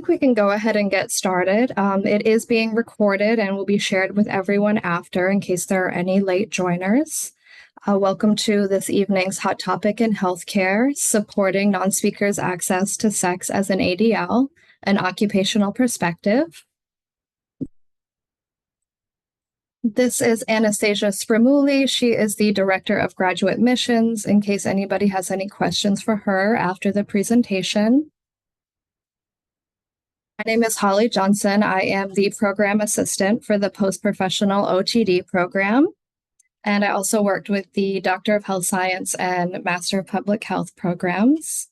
think we can go ahead and get started. It is being recorded and will be shared with everyone after in case there are any late joiners. Welcome to this evening's Hot Topic in Healthcare, supporting non-speakers' access to sex as an ADL, an occupational perspective. This is Anastasia Sprimuli. She is the Director of Graduate Missions, in case anybody has any questions for her after the presentation. My name is Holly Johnson. I am the Program Assistant for the Post-Professional OTD program. And I also worked with the Doctor of Health Science and Master of Public Health programs.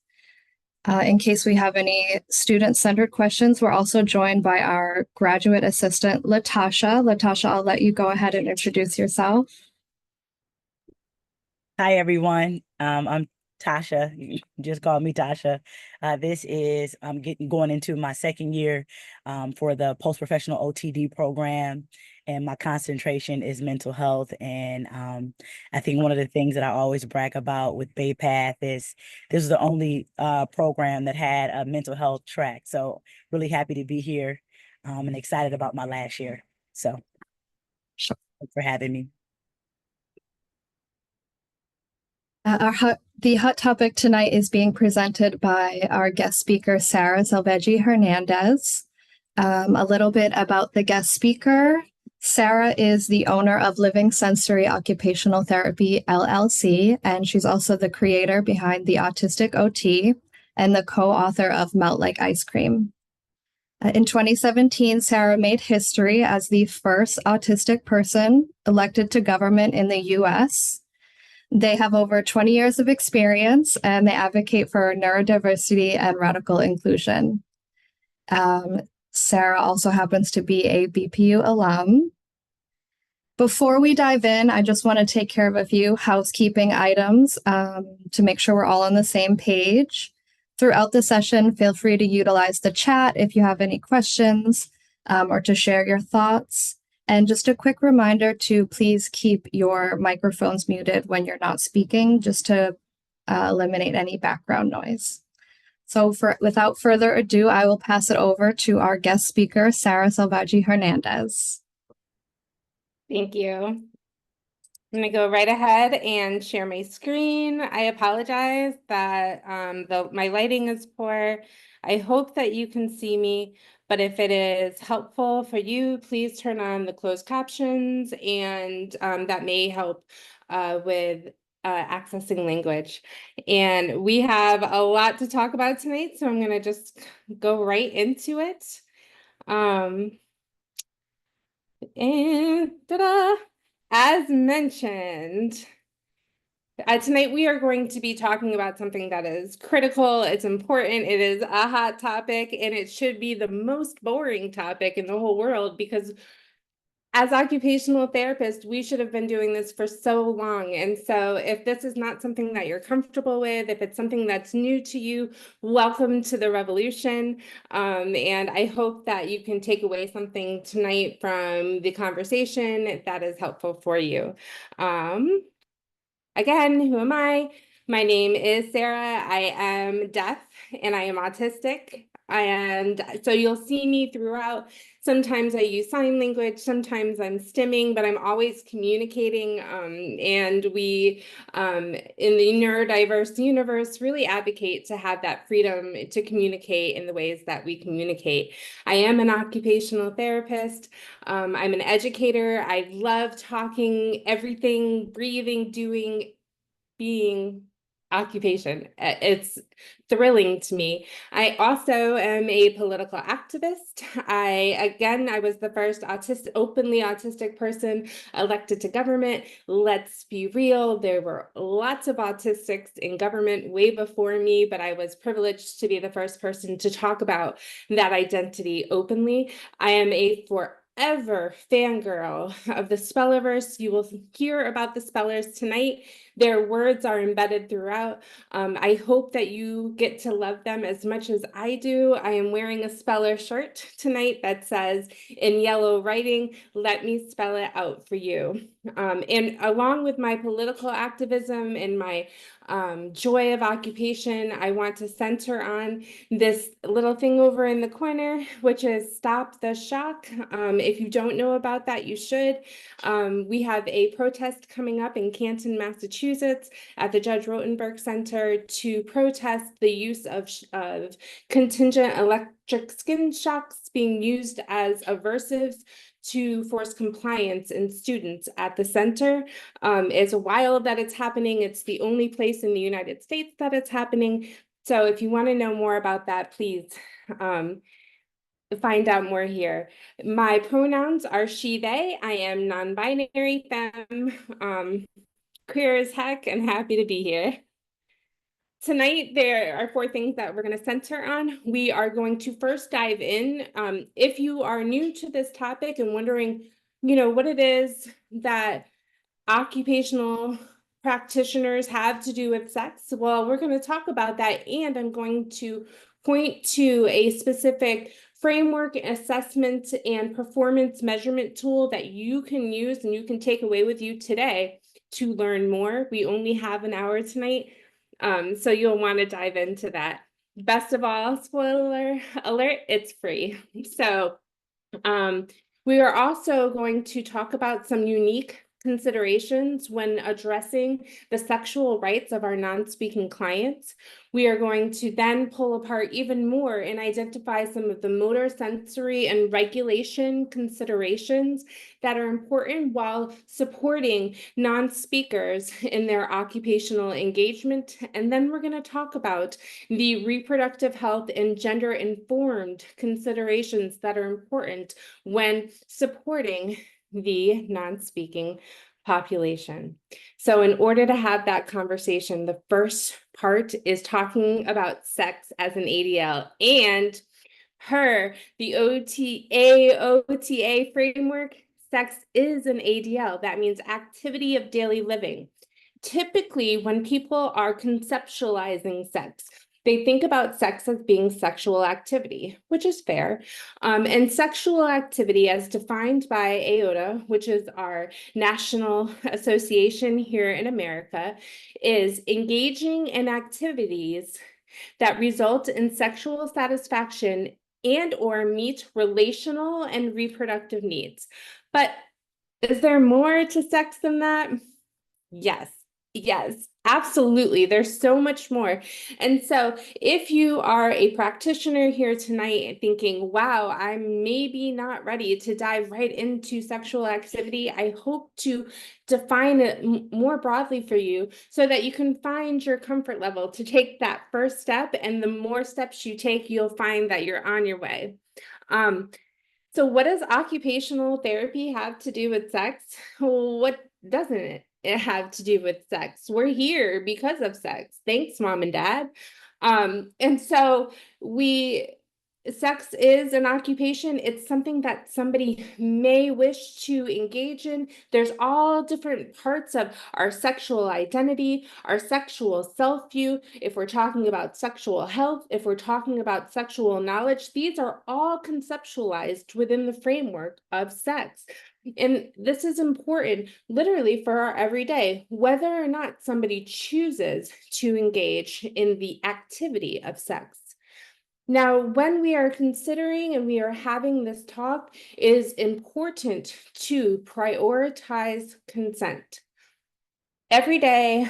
In case we have any student-centered questions, we're also joined by our graduate assistant, Latasha. Latasha, I'll let you go ahead and introduce yourself. Hi, everyone. I'm Tasha. You just call me Tasha. This is going into my second year for the post-professional OTD program, and my concentration is mental health. And I think one of the things that I always brag about with Bay Path is this is the only program that had a mental health track. So really happy to be here and excited about my last year. So thanks for having me. The hot topic tonight is being presented by our guest speaker, Sarah Selvaggi Hernandez. A little bit about the guest speaker. Sarah is the owner of Living Sensory Occupational Therapy, LLC, and she's also the creator behind the Autistic OT and the co-author of Melt Like Ice Cream. In 2017, Sarah made history as the first autistic person elected to government in the U.S. They have over 20 years of experience, and they advocate for neurodiversity and radical inclusion. Sarah also happens to be a BPU alum. Before we dive in, I just want to take care of a few housekeeping items to make sure we're all on the same page. Throughout the session, feel free to utilize the chat if you have any questions or to share your thoughts. And just a quick reminder to please keep your microphones muted when you're not speaking, just to eliminate any background noise. So without further ado, I will pass it over to our guest speaker, Sarah Selvaggi Hernandez. Thank you. I'm going to go right ahead and share my screen. I apologize that my lighting is poor. I hope that you can see me. But if it is helpful for you, please turn on the closed captions, and that may help with accessing language. And we have a lot to talk about tonight, so I'm going to just go right into it. And ta-da! As mentioned, tonight we are going to be talking about something that is critical, it's important, it is a hot topic, and it should be the most boring topic in the whole world, because as occupational therapists, we should have been doing this for so long. And so if this is not something that you're comfortable with, if it's something that's new to you, welcome to the revolution. And I hope that you can take away something tonight from the conversation that is helpful for you. Again, who am I? My name is Sarah. I am deaf and I am autistic. And so you'll see me throughout. Sometimes I use sign language, sometimes I'm stimming, but I'm always communicating. And we, in the neurodiverse universe, really advocate to have that freedom to communicate in the ways that we communicate. I am an occupational therapist. I'm an educator. I love talking, everything, breathing, doing, being, occupation. It's thrilling to me. I also am a political activist. I was the first openly autistic person elected to government. Let's be real, there were lots of autistics in government way before me, but I was privileged to be the first person to talk about that identity openly. I am a forever fangirl of the Spellerverse. You will hear about the Spellers tonight. Their words are embedded throughout. I hope that you get to love them as much as I do. I am wearing a speller shirt tonight that says in yellow writing, "Let me spell it out for you." And along with my political activism and my joy of occupation, I want to center on this little thing over in the corner, which is Stop the Shock. If you don't know about that, you should. We have a protest coming up in Canton, Massachusetts at the Judge Rotenberg Center to protest the use of contingent electric skin shocks being used as aversives to force compliance in students at the center. It's wild that it's happening. It's the only place in the United States that it's happening. So if you want to know more about that, please find out more here. My pronouns are she, they. I am non-binary, femme, queer as heck, and happy to be here. Tonight, there are 4 things that we're going to center on. We are going to first dive in. If you are new to this topic and wondering, what it is that occupational practitioners have to do with sex, well, we're going to talk about that, and I'm going to point to a specific framework, assessment, and performance measurement tool that you can use and you can take away with you today to learn more. We only have an hour tonight, so you'll want to dive into that. Best of all, spoiler alert, it's free. So we are also going to talk about some unique considerations when addressing the sexual rights of our non-speaking clients. We are going to then pull apart even more and identify some of the motor, sensory, and regulation considerations that are important while supporting non-speakers in their occupational engagement. And then we're going to talk about the reproductive health and gender-informed considerations that are important when supporting the non-speaking population. So in order to have that conversation, the first part is talking about sex as an ADL and the OTA framework. Sex is an ADL. That means activity of daily living. Typically, when people are conceptualizing sex, they think about sex as being sexual activity, which is fair. And sexual activity, as defined by AOTA, which is our national association here in America, is engaging in activities that result in sexual satisfaction and or meet relational and reproductive needs. But is there more to sex than that? Yes, absolutely. There's so much more. And so if you are a practitioner here tonight thinking, wow, I'm maybe not ready to dive right into sexual activity, I hope to define it more broadly for you so that you can find your comfort level to take that first step. And the more steps you take, you'll find that you're on your way. So what does occupational therapy have to do with sex? What doesn't it have to do with sex? We're here because of sex. Thanks, Mom and Dad. And so sex is an occupation. It's something that somebody may wish to engage in. There's all different parts of our sexual identity, our sexual self-view. If we're talking about sexual health, if we're talking about sexual knowledge, these are all conceptualized within the framework of sex. And this is important literally for our everyday, whether or not somebody chooses to engage in the activity of sex. Now, when we are considering and we are having this talk, it is important to prioritize consent. Every day,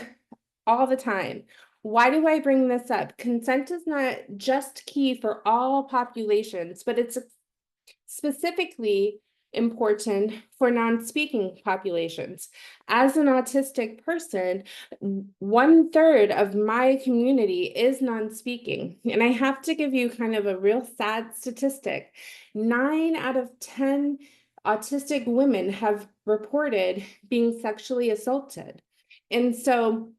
all the time. Why do I bring this up? Consent is not just key for all populations, but it's specifically important for non-speaking populations. As an autistic person, 1/3 of my community is non-speaking. And I have to give you kind of a real sad statistic. 9 out of 10 autistic women have reported being sexually assaulted. And so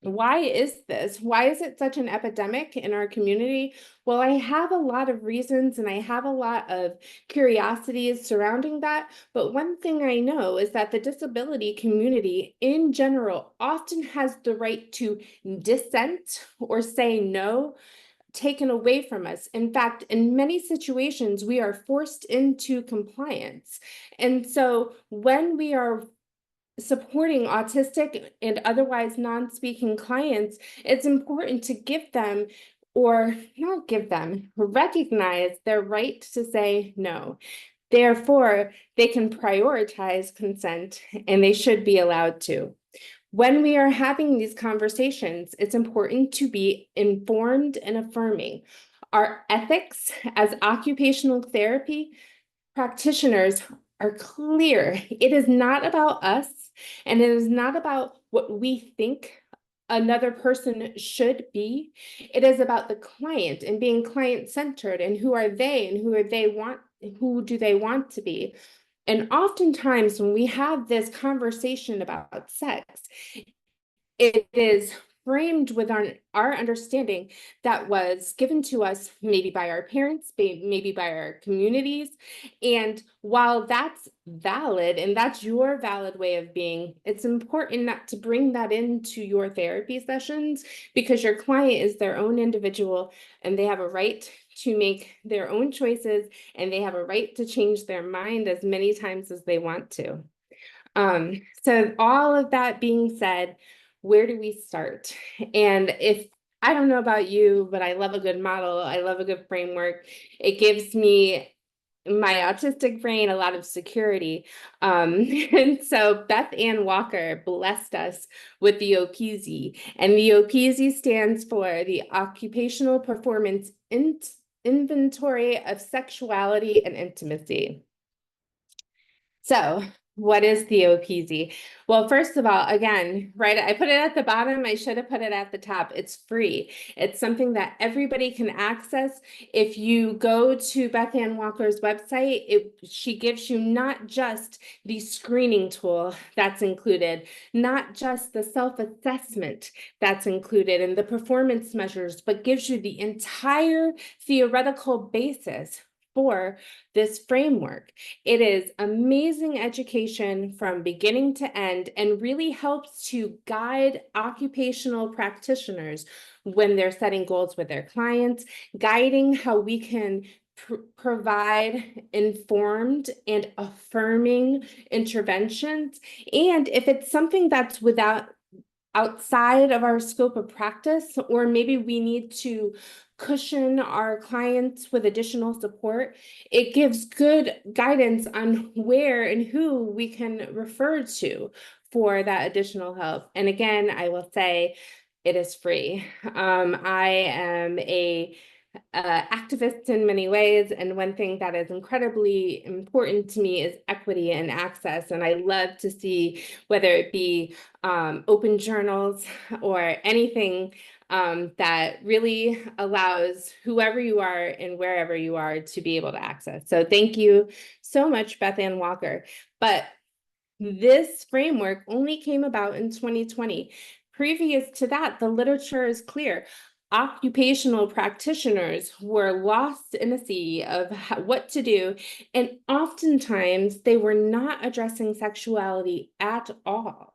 Why is this? Why is it such an epidemic in our community? Well, I have a lot of reasons and I have a lot of curiosities surrounding that. But one thing I know is that the disability community in general often has the right to dissent or say no taken away from us. In fact, in many situations, we are forced into compliance. And so when we are supporting autistic and otherwise non-speaking clients, it's important to give them, or not give them, recognize their right to say no. Therefore, they can prioritize consent and they should be allowed to. When we are having these conversations, it's important to be informed and affirming. Our ethics as occupational therapy practitioners are clear. It is not about us, and it is not about what we think another person should be. It is about the client and being client-centered and who are they and who do they want to be. And oftentimes when we have this conversation about sex, it is framed with our understanding that was given to us maybe by our parents, maybe by our communities. And while that's valid and that's your valid way of being, it's important not to bring that into your therapy sessions, because your client is their own individual and they have a right to make their own choices and they have a right to change their mind as many times as they want to. So all of that being said, where do we start? And if I don't know about you, but I love a good model. I love a good framework. It gives me my autistic brain a lot of security. And so Beth Ann Walker blessed us with the OPZ, and the OPZ stands for the Occupational Performance Inventory of Sexuality and Intimacy. So what is the OPZ? Well, first of all, again, right, I put it at the bottom. I should have put it at the top. It's free. It's something that everybody can access. If you go to Beth Ann Walker's website, she gives you not just the screening tool that's included, not just the self-assessment that's included and the performance measures, but gives you the entire theoretical basis for this framework. It is amazing education from beginning to end and really helps to guide occupational practitioners when they're setting goals with their clients, guiding how we can provide informed and affirming interventions. And if it's something that's outside of our scope of practice, or maybe we need to cushion our clients with additional support, it gives good guidance on where and who we can refer to for that additional help. And again, I will say it is free. I am a activist in many ways, and one thing that is incredibly important to me is equity and access. And I love to see, whether it be open journals or anything that really allows whoever you are and wherever you are to be able to access. So thank you so much, Beth Ann Walker. But this framework only came about in 2020. Previous to that, the literature is clear. Occupational practitioners were lost in a sea of what to do, and oftentimes they were not addressing sexuality at all.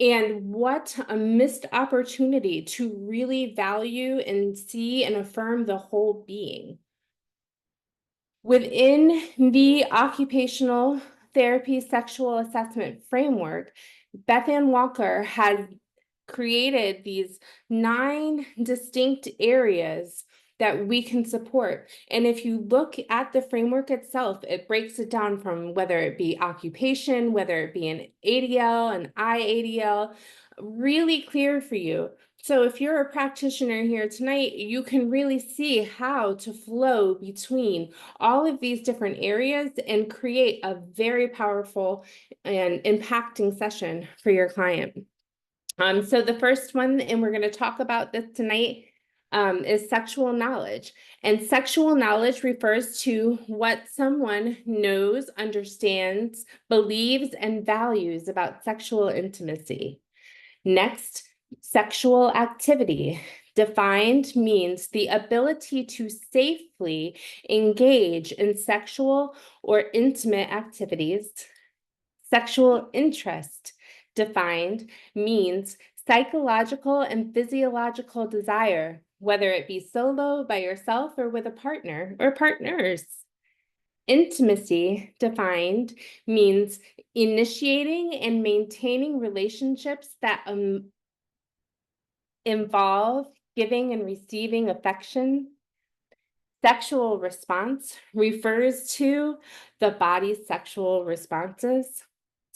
And what a missed opportunity to really value and see and affirm the whole being. Within the occupational therapy sexual assessment framework, Beth Ann Walker has created these 9 distinct areas that we can support. And if you look at the framework itself, it breaks it down from whether it be occupation, whether it be an ADL, an IADL, really clear for you. So if you're a practitioner here tonight, you can really see how to flow between all of these different areas and create a very powerful and impacting session for your client. So the first one, and we're going to talk about this tonight, is sexual knowledge. And sexual knowledge refers to what someone knows, understands, believes, and values about sexual intimacy. Next, Sexual activity defined means the ability to safely engage in sexual or intimate activities. Sexual interest defined means psychological and physiological desire, whether it be solo, by yourself, or with a partner or partners. Intimacy defined means initiating and maintaining relationships that involve giving and receiving affection. Sexual response refers to the body's sexual responses.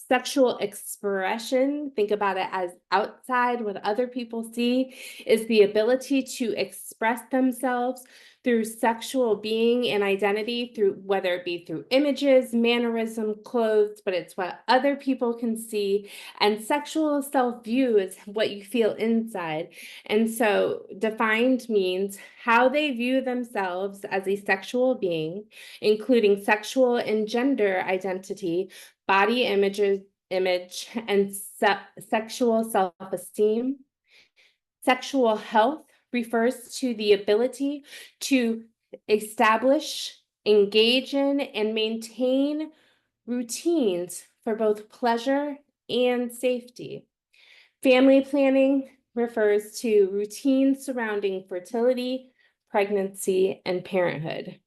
Sexual expression, think about it as outside, what other people see, is the ability to express themselves through sexual being and identity, through whether it be through images, mannerism, clothes, but it's what other people can see. And sexual self-view is what you feel inside. And so defined means how they view themselves as a sexual being, including sexual and gender identity, body image, and sexual self-esteem. Sexual health refers to the ability to establish, engage in, and maintain routines for both pleasure and safety. Family planning refers to routines surrounding fertility, pregnancy, and parenthood.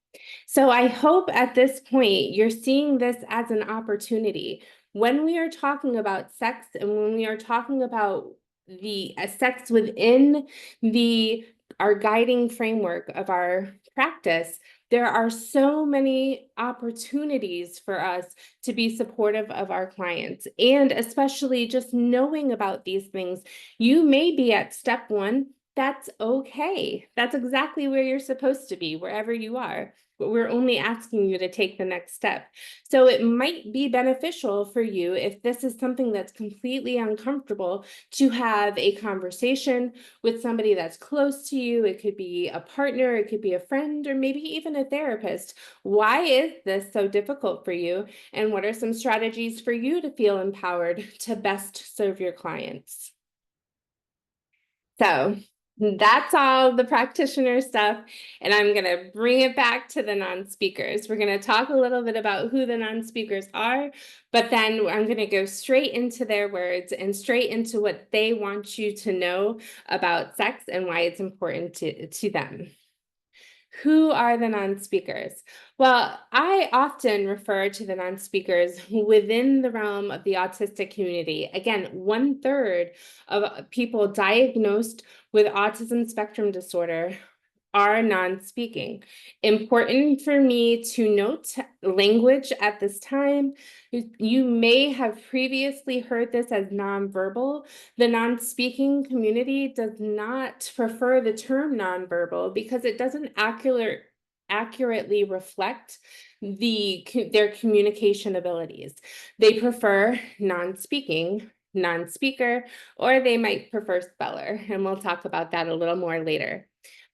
So I hope at this point you're seeing this as an opportunity. When we are talking about sex and when we are talking about the sex within our guiding framework of our practice, there are so many opportunities for us to be supportive of our clients. And especially just knowing about these things, you may be at step one. That's okay. That's exactly where you're supposed to be, wherever you are. But we're only asking you to take the next step. So it might be beneficial for you, if this is something that's completely uncomfortable, to have a conversation with somebody that's close to you. It could be a partner, it could be a friend, or maybe even a therapist. Why is this so difficult for you? And what are some strategies for you to feel empowered to best serve your clients? So that's all the practitioner stuff. And I'm going to bring it back to the non-speakers. We're going to talk a little bit about who the non-speakers are, but then I'm going to go straight into their words and straight into what they want you to know about sex and why it's important to them. Who are the non-speakers? Well, I often refer to the non-speakers within the realm of the autistic community. Again, 1/3 of people diagnosed with autism spectrum disorder are non-speaking. Important for me to note language at this time. You may have previously heard this as nonverbal. The non-speaking community does not prefer the term nonverbal because it doesn't accurately reflect their communication abilities. They prefer non-speaking, non-speaker, or they might prefer speller, and we'll talk about that a little more later.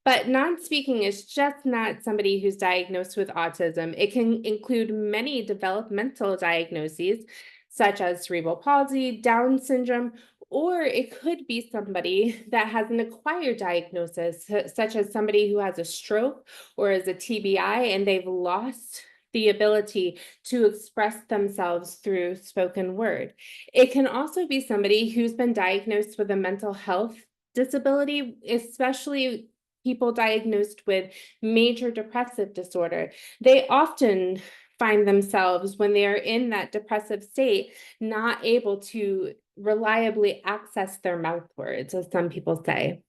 But non-speaking is just not somebody who's diagnosed with autism. It can include many developmental diagnoses, such as cerebral palsy, Down syndrome, or it could be somebody that has an acquired diagnosis, such as somebody who has a stroke or is a TBI, and they've lost the ability to express themselves through spoken word. It can also be somebody who's been diagnosed with a mental health disability, especially people diagnosed with major depressive disorder. They often find themselves, when they are in that depressive state, not able to reliably access their mouth words, as some people say.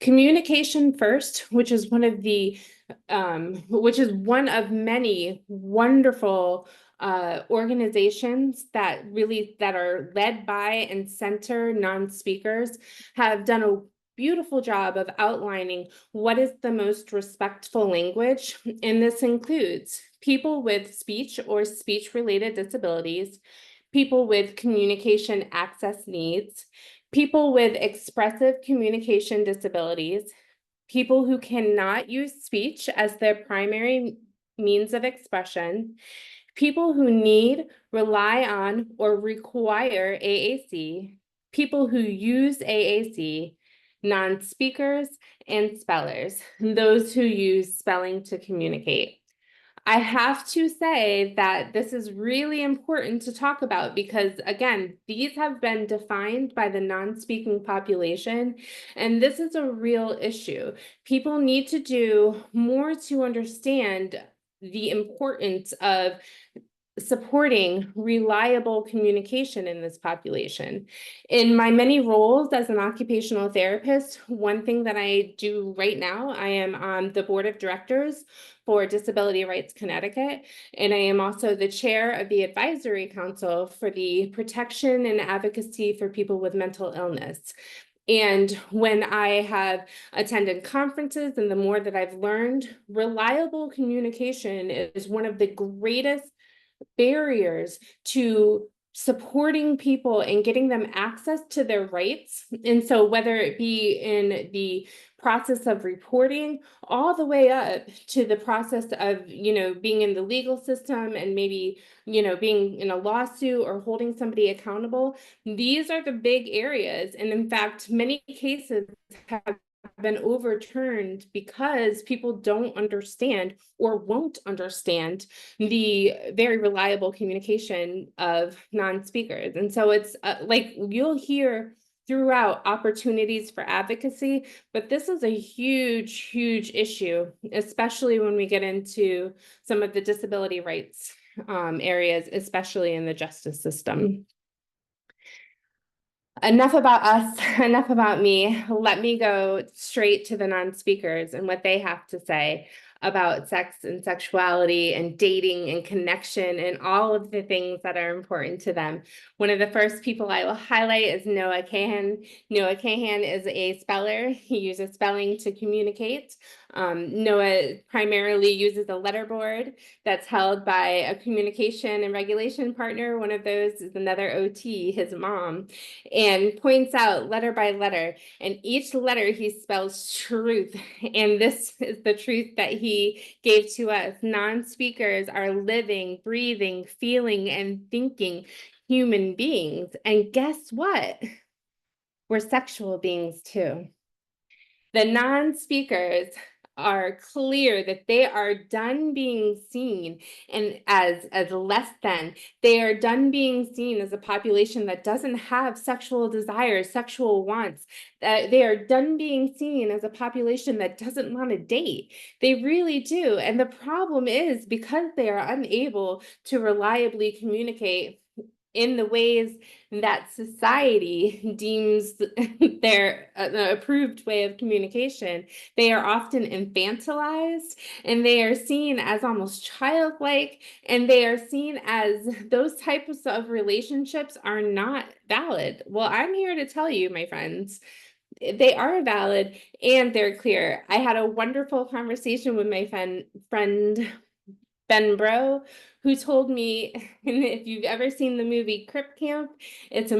Communication first, which is one of many wonderful organizations that are led by and center non-speakers, have done a beautiful job of outlining what is the most respectful language. And this includes people with speech or speech-related disabilities, people with communication access needs, people with expressive communication disabilities, people who cannot use speech as their primary means of expression, people who need, rely on, or require AAC, people who use AAC, non-speakers, and spellers, those who use spelling to communicate. I have to say that this is really important to talk about because, again, these have been defined by the non-speaking population, and this is a real issue. People need to do more to understand the importance of supporting reliable communication in this population. In my many roles as an occupational therapist, one thing that I do right now, I am on the board of directors for Disability Rights Connecticut, and I am also the chair of the advisory council for the protection and advocacy for people with mental illness. And when I have attended conferences and the more that I've learned, reliable communication is one of the greatest barriers to supporting people and getting them access to their rights. And so whether it be in the process of reporting all the way up to the process of, being in the legal system and maybe, being in a lawsuit or holding somebody accountable, these are the big areas. And in fact, many cases have been overturned because people don't understand or won't understand the very reliable communication of non-speakers. And so it's like you'll hear throughout opportunities for advocacy, but this is a huge, huge issue, especially when we get into some of the disability rights areas, especially in the justice system. Enough about us, enough about me. Let me go straight to the non-speakers and what they have to say about sex and sexuality and dating and connection and all of the things that are important to them. One of the first people I will highlight is Noah Cahan. Noah Cahan is a speller. He uses spelling to communicate. Noah primarily uses a letterboard that's held by a communication and regulation partner. One of those is another OT, his mom, and points out letter by letter. And each letter he spells truth. And this is the truth that he gave to us. Non-speakers are living, breathing, feeling, and thinking human beings. And guess what? We're sexual beings too. The non-speakers are clear that they are done being seen and as less than. They are done being seen as a population that doesn't have sexual desires, sexual wants. They are done being seen as a population that doesn't want to date. They really do. And the problem is because they are unable to reliably communicate in the ways that society deems their approved way of communication, they are often infantilized and they are seen as almost childlike, and they are seen as those types of relationships are not valid. Well, I'm here to tell you, my friends, they are valid and they're clear. I had a wonderful conversation with my friend Ben Bro, who told me, and if you've ever seen the movie Crip Camp, it's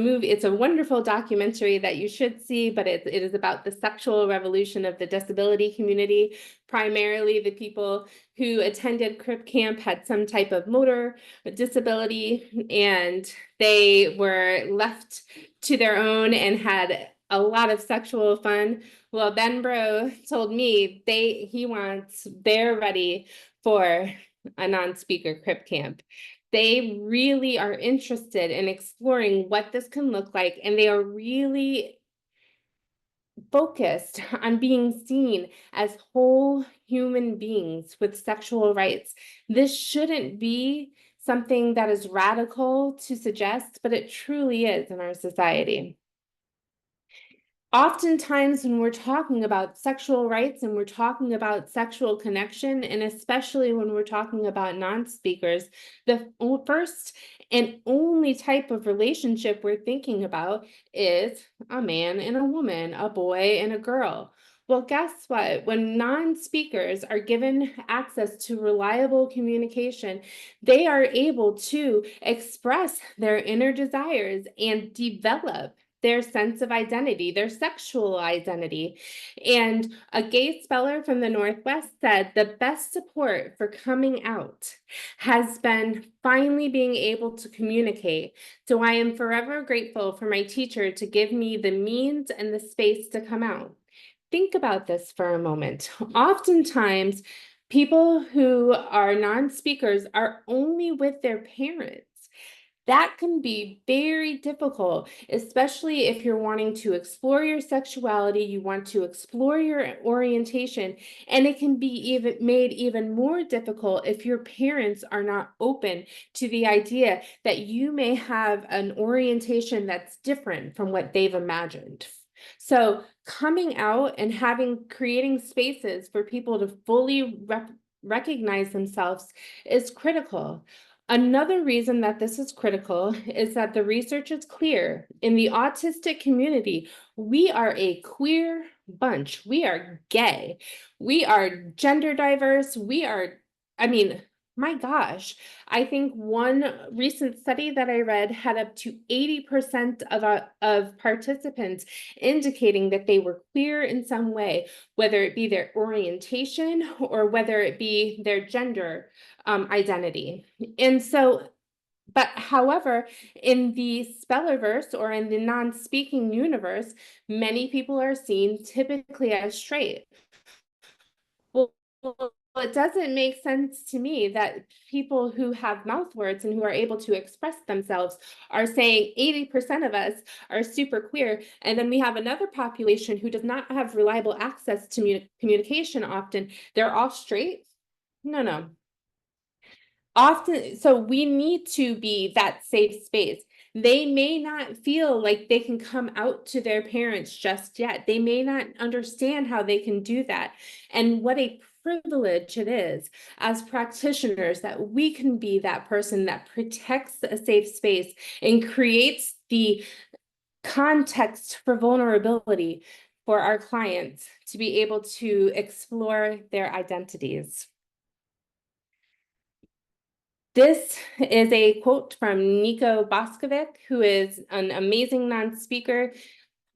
a wonderful documentary that you should see, but it is about the sexual revolution of the disability community. Primarily the people who attended Crip Camp had some type of motor disability, and they were left to their own and had a lot of sexual fun. Well, Ben Bro told me they're ready for a non-speaker Crip Camp. They really are interested in exploring what this can look like, and they are really focused on being seen as whole human beings with sexual rights. This shouldn't be something that is radical to suggest, but it truly is in our society. Oftentimes when we're talking about sexual rights and we're talking about sexual connection, and especially when we're talking about non-speakers, the first and only type of relationship we're thinking about is a man and a woman, a boy and a girl. Well, guess what? When non-speakers are given access to reliable communication, they are able to express their inner desires and develop their sense of identity, their sexual identity. And a gay speller from the Northwest said the best support for coming out has been finally being able to communicate. So I am forever grateful for my teacher to give me the means and the space to come out. Think about this for a moment. Oftentimes, people who are non-speakers are only with their parents. That can be very difficult, especially if you're wanting to explore your sexuality, you want to explore your orientation, and it can be made even more difficult if your parents are not open to the idea that you may have an orientation that's different from what they've imagined. So coming out and creating spaces for people to fully recognize themselves is critical. Another reason that this is critical is that the research is clear. In the autistic community, we are a queer bunch. We are gay. We are gender diverse. My gosh, I think one recent study that I read had up to 80% of participants indicating that they were queer in some way, whether it be their orientation or whether it be their gender identity. And so, but however, in the spellerverse or in the non-speaking universe, many people are seen typically as straight. Well, it doesn't make sense to me that people who have mouth words and who are able to express themselves are saying 80% of us are super queer, and then we have another population who does not have reliable access to communication often. They're all straight. No. Often, so we need to be that safe space. They may not feel like they can come out to their parents just yet. They may not understand how they can do that. And what a privilege it is as practitioners that we can be that person that protects a safe space and creates the context for vulnerability for our clients to be able to explore their identities. This is a quote from Nico Boskovic, who is an amazing non-speaker.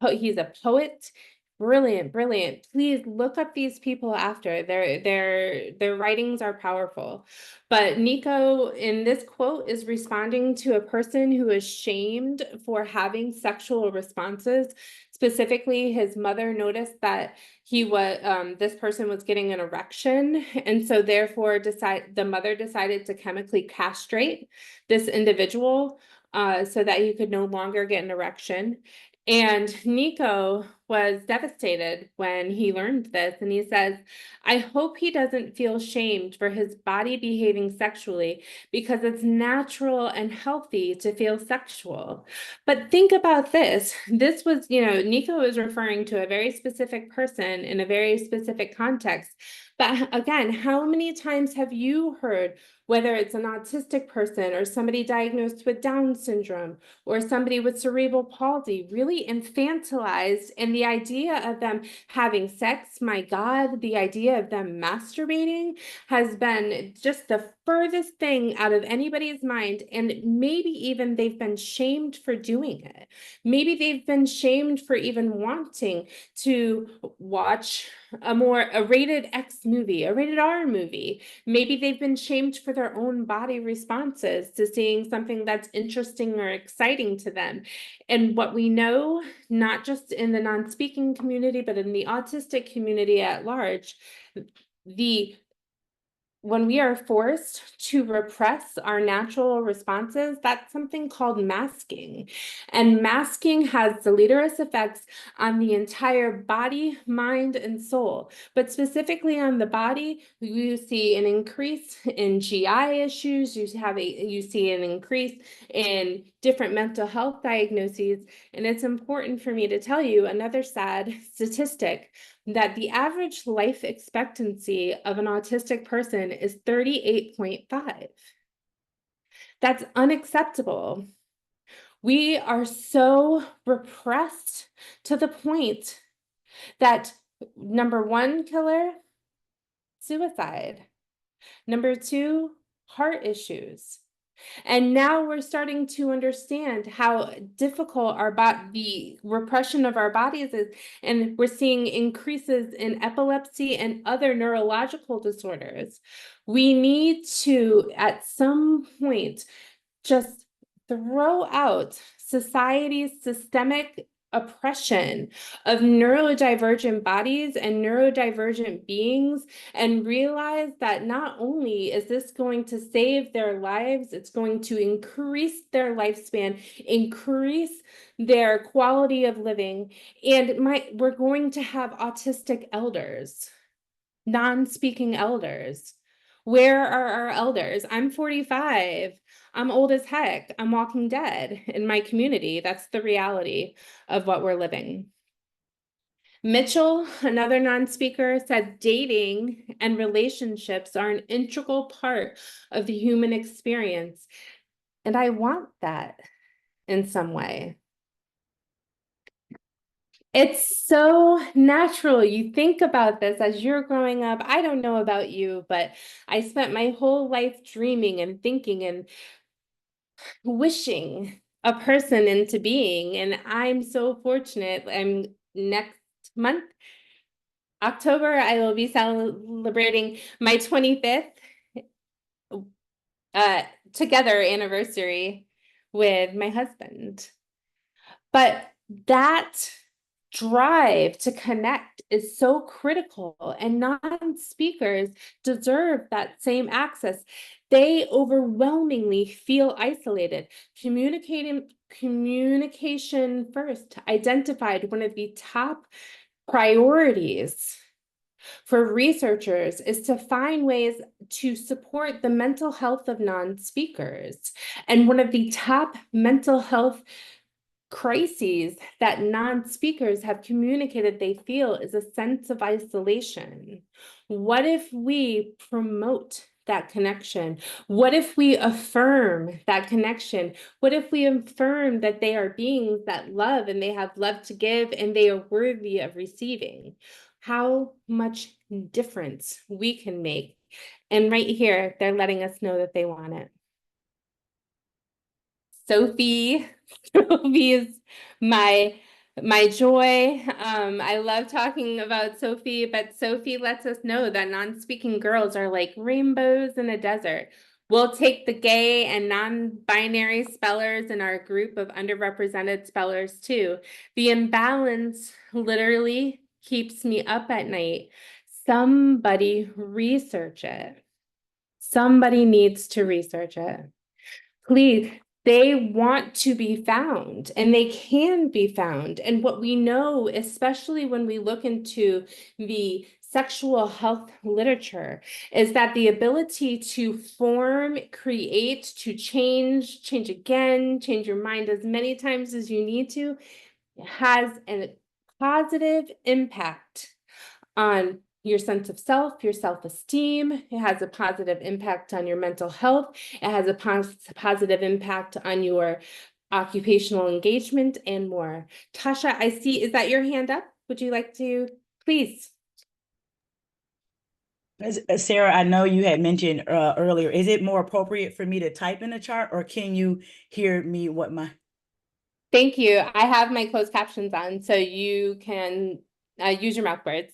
He's a poet. Brilliant. Please look up these people after. Their writings are powerful. But Nico, in this quote, is responding to a person who is shamed for having sexual responses. Specifically, his mother noticed that this person was getting an erection, and so therefore the mother decided to chemically castrate this individual so that he could no longer get an erection. And Nico was devastated when he learned this, and he says, I hope he doesn't feel shamed for his body behaving sexually because it's natural and healthy to feel sexual. But think about this. This was, Nico is referring to a very specific person in a very specific context. But again, how many times have you heard, whether it's an autistic person or somebody diagnosed with Down syndrome or somebody with cerebral palsy, really infantilized, and the idea of them having sex, my God, the idea of them masturbating has been just the furthest thing out of anybody's mind. And maybe even they've been shamed for doing it. Maybe they've been shamed for even wanting to watch a rated X movie, a rated R movie. Maybe they've been shamed for their own body responses to seeing something that's interesting or exciting to them. And what we know, not just in the non-speaking community, but in the autistic community at large, when we are forced to repress our natural responses, that's something called masking. And masking has deleterious effects on the entire body, mind, and soul. But specifically on the body, you see an increase in GI issues, you see an increase in different mental health diagnoses. And it's important for me to tell you another sad statistic, that the average life expectancy of an autistic person is 38.5. That's unacceptable. We are so repressed to the point that number one killer, suicide. Number two, heart issues. And now we're starting to understand how difficult the repression of our bodies is. And we're seeing increases in epilepsy and other neurological disorders. We need to, at some point, just throw out society's systemic oppression of neurodivergent bodies and neurodivergent beings and realize that not only is this going to save their lives, it's going to increase their lifespan, increase their quality of living, and we're going to have autistic elders, non-speaking elders. Where are our elders? I'm 45. I'm old as heck. I'm walking dead in my community. That's the reality of what we're living. Mitchell, another non-speaker, said dating and relationships are an integral part of the human experience. And I want that in some way. It's so natural. You think about this as you're growing up. I don't know about you, but I spent my whole life dreaming and thinking and wishing a person into being. And I'm so fortunate. Next month, October, I will be celebrating my 25th together anniversary with my husband. But that drive to connect is so critical, and non-speakers deserve that same access. They overwhelmingly feel isolated. Communication first identified one of the top priorities for researchers is to find ways to support the mental health of non-speakers. And one of the top mental health crises that non-speakers have communicated they feel is a sense of isolation. What if we promote that connection? What if we affirm that connection? What if we affirm that they are beings that love and they have love to give and they are worthy of receiving? How much difference we can make. And right here, they're letting us know that they want it. Sophie is my joy. I love talking about Sophie, but Sophie lets us know that non-speaking girls are like rainbows in a desert. We'll take the gay and non-binary spellers in our group of underrepresented spellers too. The imbalance literally keeps me up at night. Somebody research it. Somebody needs to research it. Please. They want to be found and they can be found. And what we know, especially when we look into the sexual health literature, is that the ability to form, create, to change again, change your mind as many times as you need to, has a positive impact on your sense of self, your self-esteem. It has a positive impact on your mental health. It has a positive impact on your occupational engagement and more. Tasha, I see, is that your hand up? Would you like to, please? Sarah, I know you had mentioned earlier, is it more appropriate for me to type in the chart, or can you hear me what my... Thank you. I have my closed captions on, so you can use your mouth words.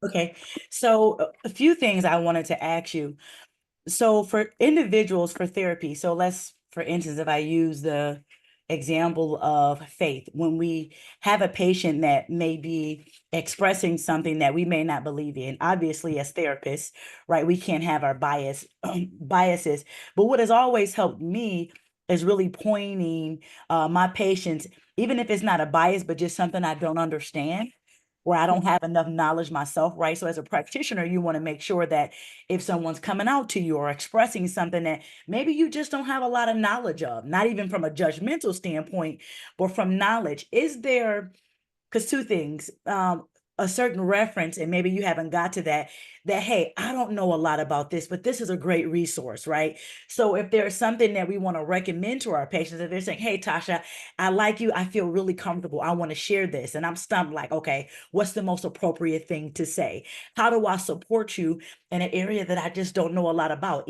Okay, so a few things I wanted to ask you. So for individuals for therapy, so let's, for instance, if I use the example of faith, when we have a patient that may be expressing something that we may not believe in, obviously as therapists, right, we can't have our biases, but what has always helped me is really pointing my patients, even if it's not a bias, but just something I don't understand, where I don't have enough knowledge myself, right? So as a practitioner, you want to make sure that if someone's coming out to you or expressing something that maybe you just don't have a lot of knowledge of, not even from a judgmental standpoint, but from knowledge, is there, because two things, a certain reference, and maybe you haven't got to that, that, hey, I don't know a lot about this, but this is a great resource, right? So if there's something that we want to recommend to our patients, if they're saying, hey, Tasha, I like you, I feel really comfortable, I want to share this, and I'm stumped, like, okay, what's the most appropriate thing to say? How do I support you in an area that I just don't know a lot about,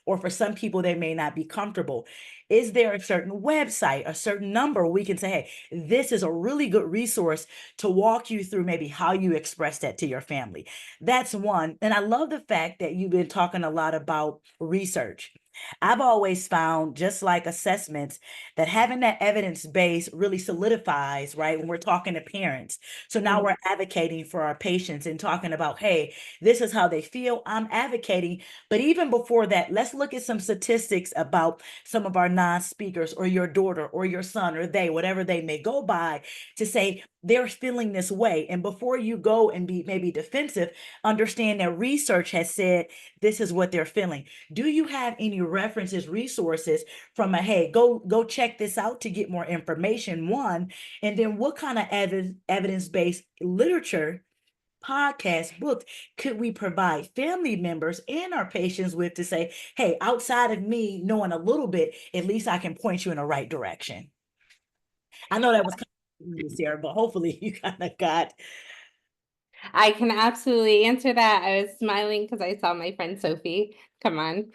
or for some people, they may not be comfortable? Is there a certain website, a certain number we can say, hey, this is a really good resource to walk you through maybe how you express that to your family? That's one. And I love the fact that you've been talking a lot about research. I've always found, just like assessments, that having that evidence base really solidifies, right, when we're talking to parents. So now we're advocating for our patients and talking about, hey, this is how they feel, I'm advocating. But even before that, let's look at some statistics about some of our non-speakers, or your daughter or your son, or they, whatever they may go by, to say they're feeling this way. And before you go and be maybe defensive, understand that research has said this is what they're feeling. Do you have any references, resources from a, hey, go check this out to get more information, one, and then what kind of evidence-based literature, podcast, books could we provide family members and our patients with, to say, hey, outside of me knowing a little bit, at least I can point you in the right direction? I know that was kind of Sarah, but hopefully you kind of got. I can absolutely answer that. I was smiling because I saw my friend Sophie come on.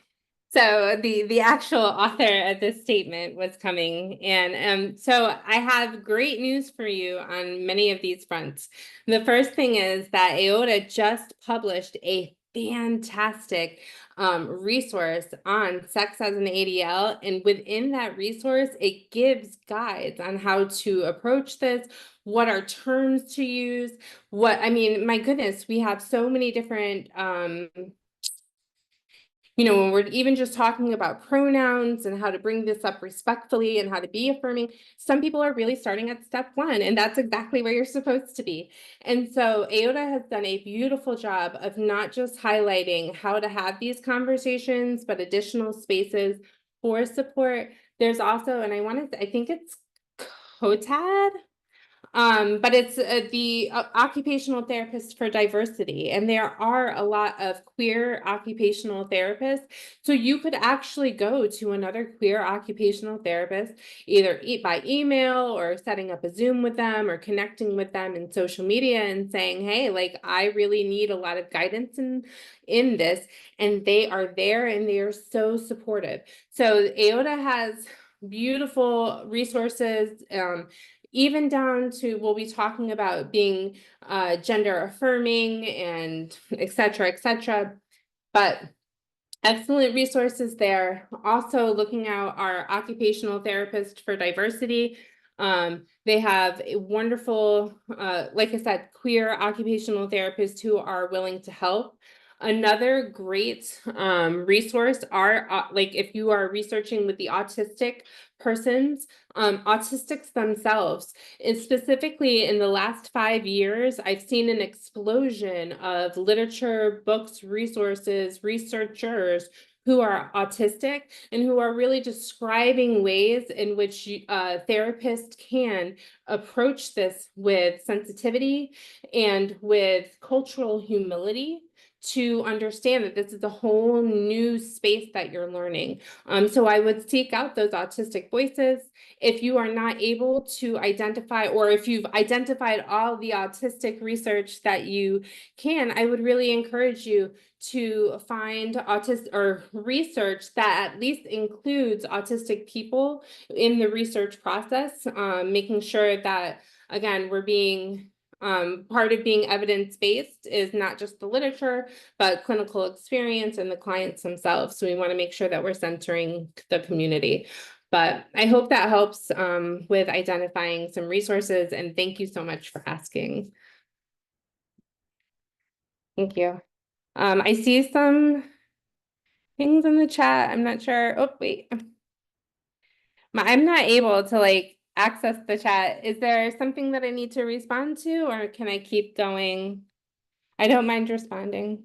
So the actual author of this statement was coming, and so I have great news for you on many of these fronts. The first thing is that AOTA just published a fantastic resource on sex as an ADL, and within that resource, it gives guides on how to approach this, what are terms to use, I mean, my goodness, we have so many different when we're even just talking about pronouns and how to bring this up respectfully and how to be affirming, some people are really starting at step one, and that's exactly where you're supposed to be. And so AOTA has done a beautiful job of not just highlighting how to have these conversations, but additional spaces for support. There's also, and I think it's COTAD, but it's the Occupational Therapist for Diversity, and there are a lot of queer occupational therapists. So you could actually go to another queer occupational therapist, either by email or setting up a Zoom with them or connecting with them in social media and saying, hey, like, I really need a lot of guidance in this. And they are there and they are so supportive. So AOTA has beautiful resources, even down to, we'll be talking about being gender affirming and et cetera, but excellent resources there. Also looking at our Occupational Therapist for Diversity. They have a wonderful, like I said, queer occupational therapists who are willing to help. Another great resource are like if you are researching with the autistic persons, autistics themselves. And specifically in the last 5 years, I've seen an explosion of literature, books, resources, researchers who are autistic and who are really describing ways in which therapists can approach this with sensitivity and with cultural humility, to understand that this is a whole new space that you're learning. So I would seek out those autistic voices. If you are not able to identify, or if you've identified all the autistic research that you can, I would really encourage you to find or research that at least includes autistic people in the research process, making sure that, again, we're being part of being evidence-based is not just the literature, but clinical experience and the clients themselves. So we want to make sure that we're centering the community. But I hope that helps with identifying some resources, and thank you so much for asking. Thank you. I see some things in the chat. I'm not sure. Oh, wait. I'm not able to access the chat. Is there something that I need to respond to, or can I keep going? I don't mind responding.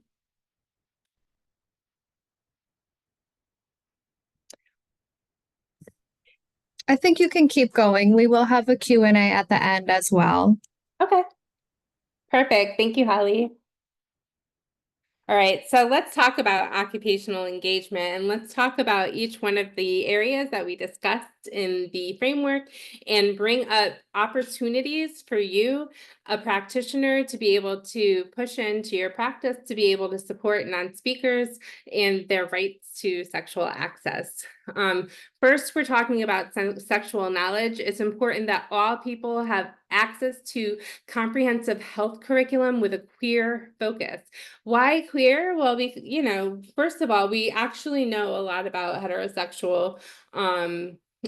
I think you can keep going. We will have a Q&A at the end as well. Okay. Perfect. Thank you, Holly. All right, so let's talk about occupational engagement, and let's talk about each one of the areas that we discussed in the framework and bring up opportunities for you, a practitioner, to be able to push into your practice, to be able to support non-speakers and their rights to sexual access. First, we're talking about sexual knowledge. It's important that all people have access to comprehensive health curriculum with a queer focus. Why queer? Well, first of all, we actually know a lot about heterosexual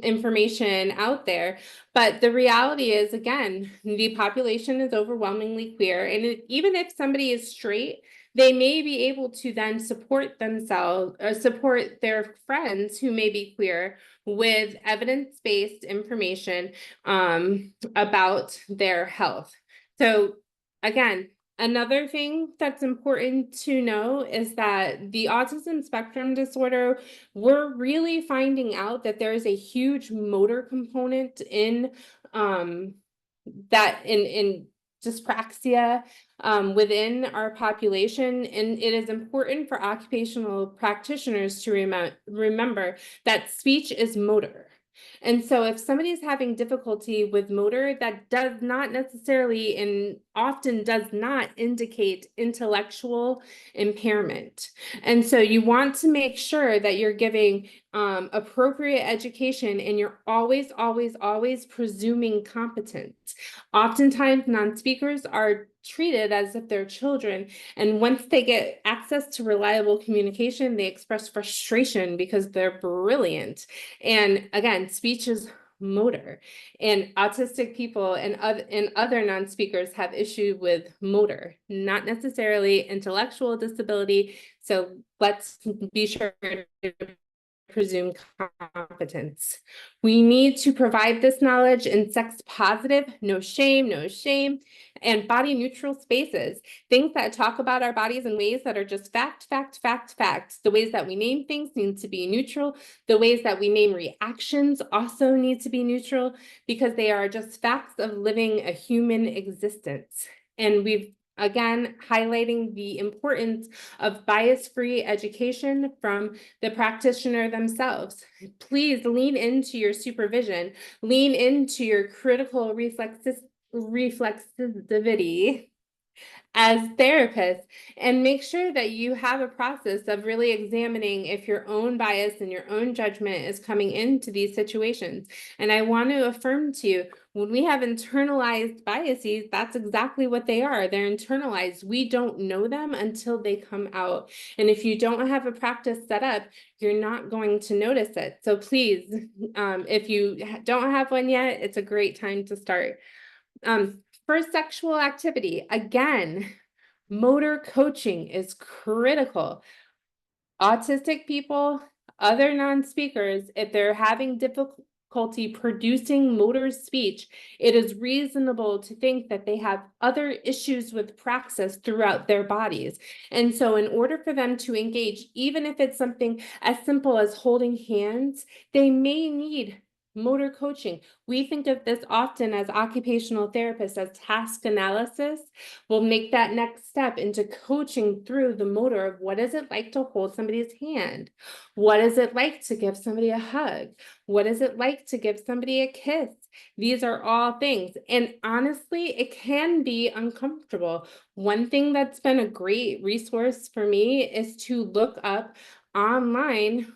information out there, but the reality is, again, the population is overwhelmingly queer, and even if somebody is straight, they may be able to then support themselves or support their friends who may be queer with evidence-based information about their health. So again, another thing that's important to know is that the autism spectrum disorder, we're really finding out that there is a huge motor component in dyspraxia within our population, and it is important for occupational practitioners to remember that speech is motor. And so if somebody is having difficulty with motor, that does not necessarily and often does not indicate intellectual impairment. And so you want to make sure that you're giving appropriate education, and you're always, always, always presuming competence. Oftentimes, non-speakers are treated as if they're children, and once they get access to reliable communication, they express frustration because they're brilliant. And again, speech is motor, and autistic people and other non-speakers have issue with motor, not necessarily intellectual disability. So let's be sure to presume competence. We need to provide this knowledge in sex positive, no shame, and body neutral spaces. Things that talk about our bodies in ways that are just fact. The ways that we name things need to be neutral. The ways that we name reactions also need to be neutral, because they are just facts of living a human existence. And we've again highlighting the importance of bias-free education from the practitioner themselves. Please lean into your supervision, lean into your critical reflexivity as therapists, and make sure that you have a process of really examining if your own bias and your own judgment is coming into these situations. And I want to affirm to you, when we have internalized biases, that's exactly what they are. They're internalized. We don't know them until they come out. And if you don't have a practice set up, you're not going to notice it. So please, if you don't have one yet, it's a great time to start. For sexual activity, again, motor coaching is critical. Autistic people, other non-speakers, if they're having difficulty producing motor speech, it is reasonable to think that they have other issues with praxis throughout their bodies. And so in order for them to engage, even if it's something as simple as holding hands, they may need motor coaching. We think of this often as occupational therapists as task analysis. We'll make that next step into coaching through the motor of what is it like to hold somebody's hand? What is it like to give somebody a hug? What is it like to give somebody a kiss? These are all things. And honestly, it can be uncomfortable. One thing that's been a great resource for me is to look up online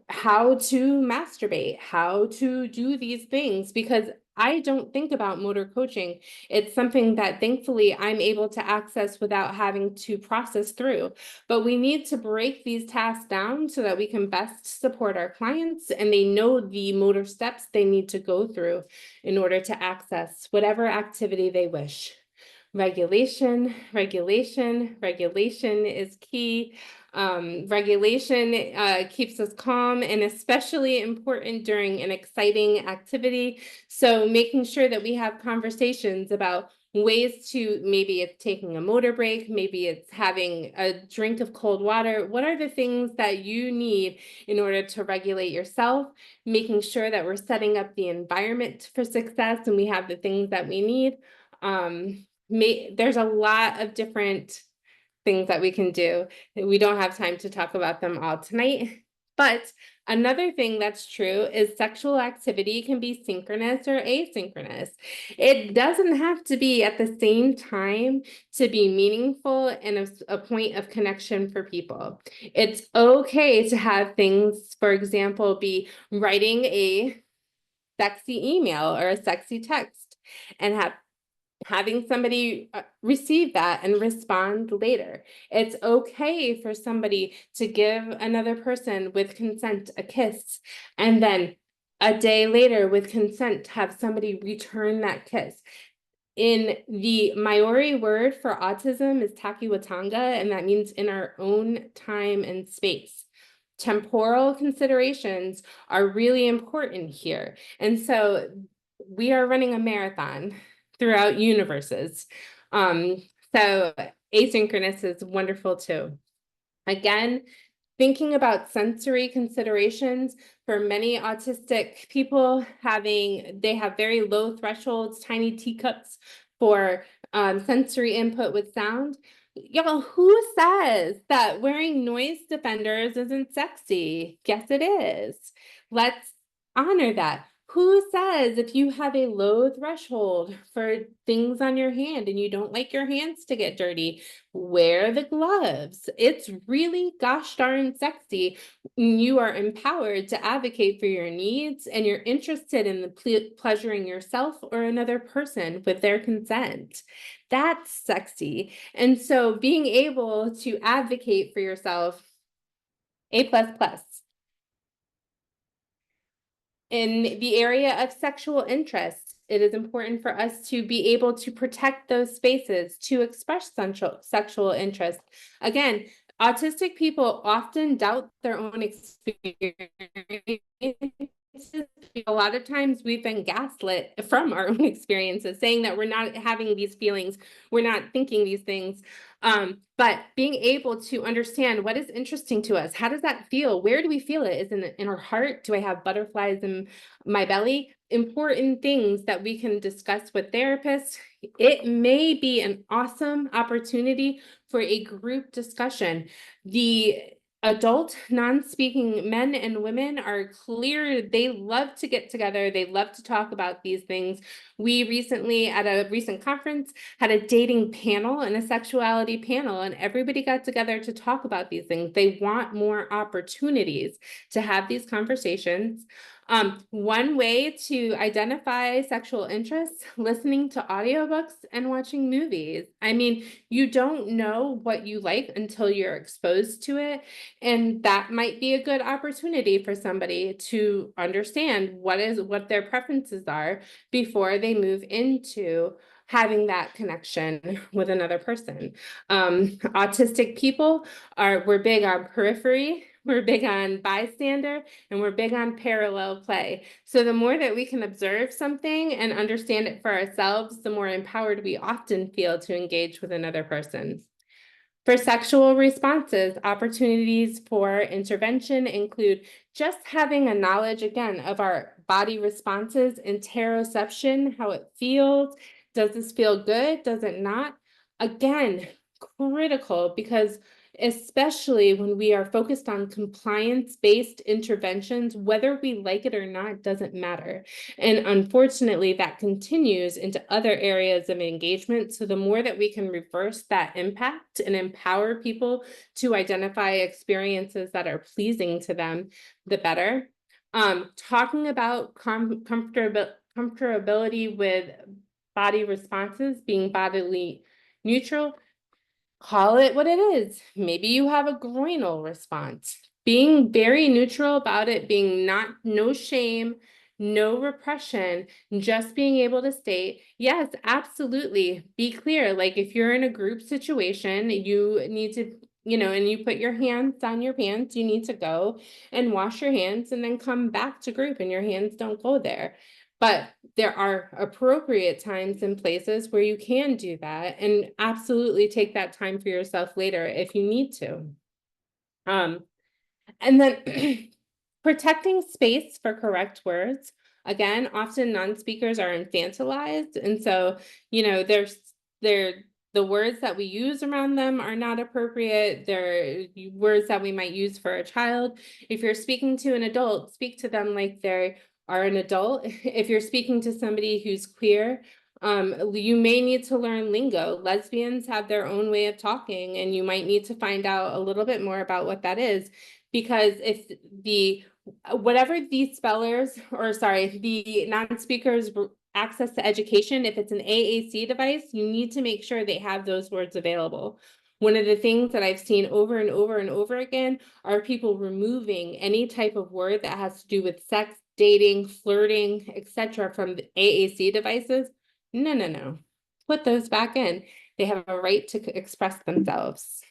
how to masturbate, how to do these things, because I don't think about motor coaching. It's something that thankfully I'm able to access without having to process through. But we need to break these tasks down so that we can best support our clients and they know the motor steps they need to go through in order to access whatever activity they wish. Regulation is key. Regulation keeps us calm, and especially important during an exciting activity. So making sure that we have conversations about ways to, maybe it's taking a motor break, maybe it's having a drink of cold water. What are the things that you need in order to regulate yourself? Making sure that we're setting up the environment for success and we have the things that we need. There's a lot of different things that we can do. We don't have time to talk about them all tonight. But another thing that's true is sexual activity can be synchronous or asynchronous. It doesn't have to be at the same time to be meaningful and a point of connection for people. It's okay to have things, for example, be writing a sexy email or a sexy text and having somebody receive that and respond later. It's okay for somebody to give another person with consent a kiss, and then a day later with consent have somebody return that kiss. In the Maori word for autism is takiwatanga, and that means in our own time and space. Temporal considerations are really important here. And so we are running a marathon throughout universes. So asynchronous is wonderful too. Again, thinking about sensory considerations for many autistic people, they have very low thresholds, tiny teacups for sensory input with sound. Y'all, who says that wearing noise defenders isn't sexy? Yes, it is. Let's honor that. Who says if you have a low threshold for things on your hand and you don't like your hands to get dirty, wear the gloves. It's really gosh darn sexy. You are empowered to advocate for your needs and you're interested in pleasuring yourself or another person with their consent. That's sexy. And so being able to advocate for yourself, A++. In the area of sexual interest, it is important for us to be able to protect those spaces to express sexual interest. Again, autistic people often doubt their own experience. A lot of times we've been gaslit from our own experiences, saying that we're not having these feelings, we're not thinking these things. But being able to understand what is interesting to us, how does that feel? Where do we feel it? Is it in our heart? Do I have butterflies in my belly? Important things that we can discuss with therapists. It may be an awesome opportunity for a group discussion. The adult non-speaking men and women are clear. They love to get together. They love to talk about these things. We recently, at a recent conference, had a dating panel and a sexuality panel, and everybody got together to talk about these things. They want more opportunities to have these conversations. One way to identify sexual interests, listening to audiobooks and watching movies. I mean, you don't know what you like until you're exposed to it. And that might be a good opportunity for somebody to understand what their preferences are before they move into having that connection with another person. Autistic people we're big on periphery, we're big on bystander, and we're big on parallel play. So the more that we can observe something and understand it for ourselves, the more empowered we often feel to engage with another person. For sexual responses, opportunities for intervention include just having a knowledge, again, of our body responses, interoception, how it feels. Does this feel good? Does it not? Again, critical, because especially when we are focused on compliance-based interventions, whether we like it or not doesn't matter. And unfortunately, that continues into other areas of engagement. So the more that we can reverse that impact and empower people to identify experiences that are pleasing to them, the better. Talking about comfortability with body responses, being bodily neutral, call it what it is. Maybe you have a groinal response. Being very neutral about it, being no shame, no repression, just being able to state, yes, absolutely. Be clear. Like if you're in a group situation, you need to, and you put your hands on your pants, you need to go and wash your hands and then come back to group and your hands don't go there. But there are appropriate times and places where you can do that and absolutely take that time for yourself later if you need to. And then protecting space for correct words. Again, often non-speakers are infantilized. And so, the The words that we use around them are not appropriate. They're words that we might use for a child. If you're speaking to an adult, speak to them like they are an adult. If you're speaking to somebody who's queer, you may need to learn lingo. Lesbians have their own way of talking, and you might need to find out a little bit more about what that is, because if whatever the spellers, or sorry, the non-speakers access to education, if it's an AAC device, you need to make sure they have those words available. One of the things that I've seen over and over and over again are people removing any type of word that has to do with sex, dating, flirting, etc. from the AAC devices. No. Put those back in. They have a right to express themselves.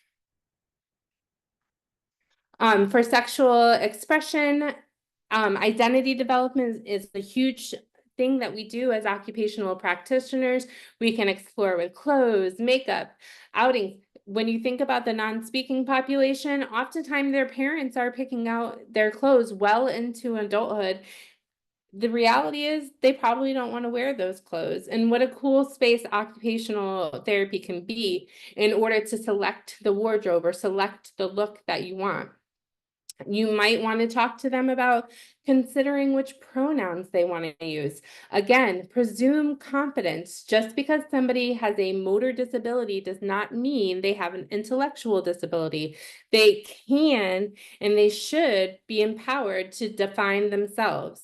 For sexual expression, identity development is a huge thing that we do as occupational practitioners. We can explore with clothes, makeup, outings. When you think about the non-speaking population, oftentimes their parents are picking out their clothes well into adulthood. The reality is they probably don't want to wear those clothes. And what a cool space occupational therapy can be in order to select the wardrobe or select the look that you want. You might want to talk to them about considering which pronouns they want to use. Again, presume competence. Just because somebody has a motor disability does not mean they have an intellectual disability. They can and they should be empowered to define themselves.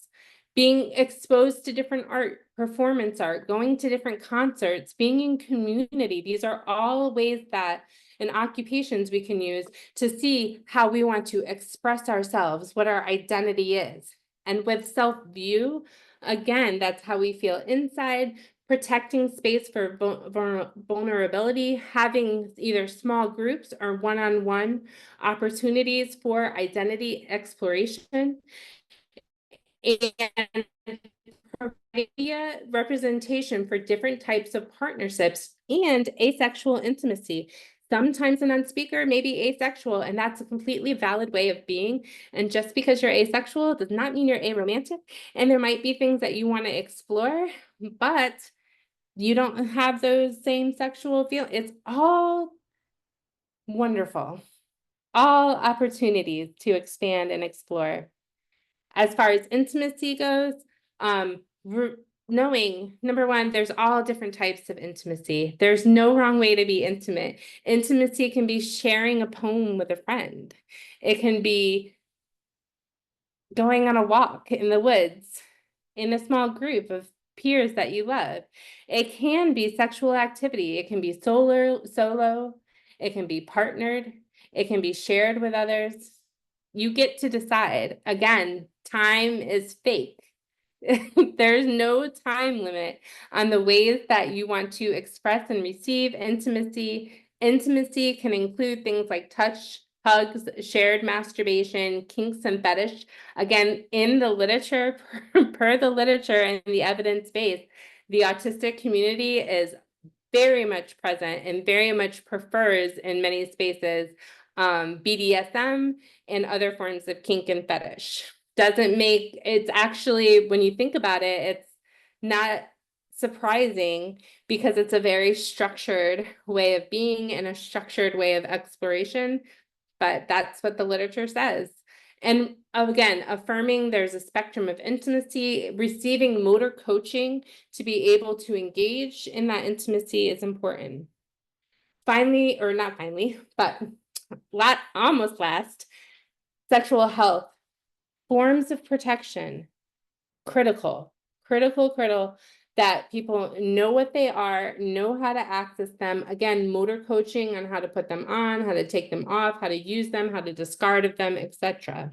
Being exposed to different art, performance art, going to different concerts, being in community, these are all ways that and occupations we can use to see how we want to express ourselves, what our identity is. And with self-view, again, that's how we feel inside, protecting space for vulnerability, having either small groups or one-on-one opportunities for identity exploration, and media representation for different types of partnerships and asexual intimacy. Sometimes a non-speaker may be asexual, and that's a completely valid way of being. And just because you're asexual does not mean you're aromantic. And there might be things that you want to explore, but you don't have those same sexual feelings. It's all wonderful. All opportunities to expand and explore. As far as intimacy goes, knowing, number one, there's all different types of intimacy. There's no wrong way to be intimate. Intimacy can be sharing a poem with a friend. It can be going on a walk in the woods in a small group of peers that you love. It can be sexual activity. It can be solo. It can be partnered. It can be shared with others. You get to decide. Again, time is fake. There's no time limit on the ways that you want to express and receive intimacy. Intimacy can include things like touch, hugs, shared masturbation, kinks, and fetish. Again, in the literature, per the literature and the evidence base, the autistic community is very much present and very much prefers in many spaces BDSM and other forms of kink and fetish. It's actually, when you think about it, it's not surprising because it's a very structured way of being and a structured way of exploration, but that's what the literature says. And again, affirming there's a spectrum of intimacy, receiving motor coaching to be able to engage in that intimacy is important. Finally, or not finally, but almost last, sexual health, forms of protection, critical, that people know what they are, know how to access them. Again, motor coaching on how to put them on, how to take them off, how to use them, how to discard of them, etc.